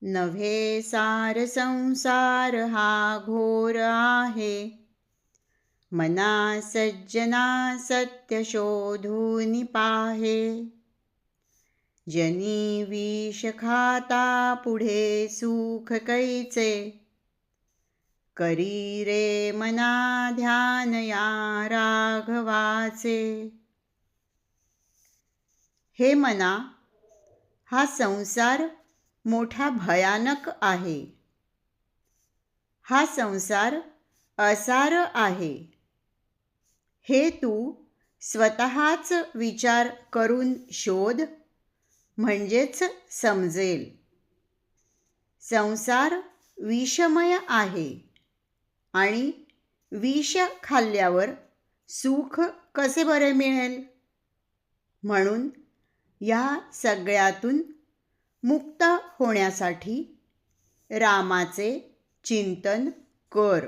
नव्हे सार संसार हा घोर आहे. मना सज्जना सत्य शोधून पाहे. जनी विष खाता पुढे सुख कैचे. करी रे मना ध्यान या राघवाचे. हे मना, हा संसार मोठा भयानक आहे. हा संसार असार आहे. हे तू स्वतःच विचार करून शोध, म्हणजेच समजेल. संसार विषमय आहे आणि विष खाल्ल्यावर सुख कसे बरे मिळेल. म्हणून या सगळ्यातून मुक्त होण्यासाठी रामाचे चिंतन कर.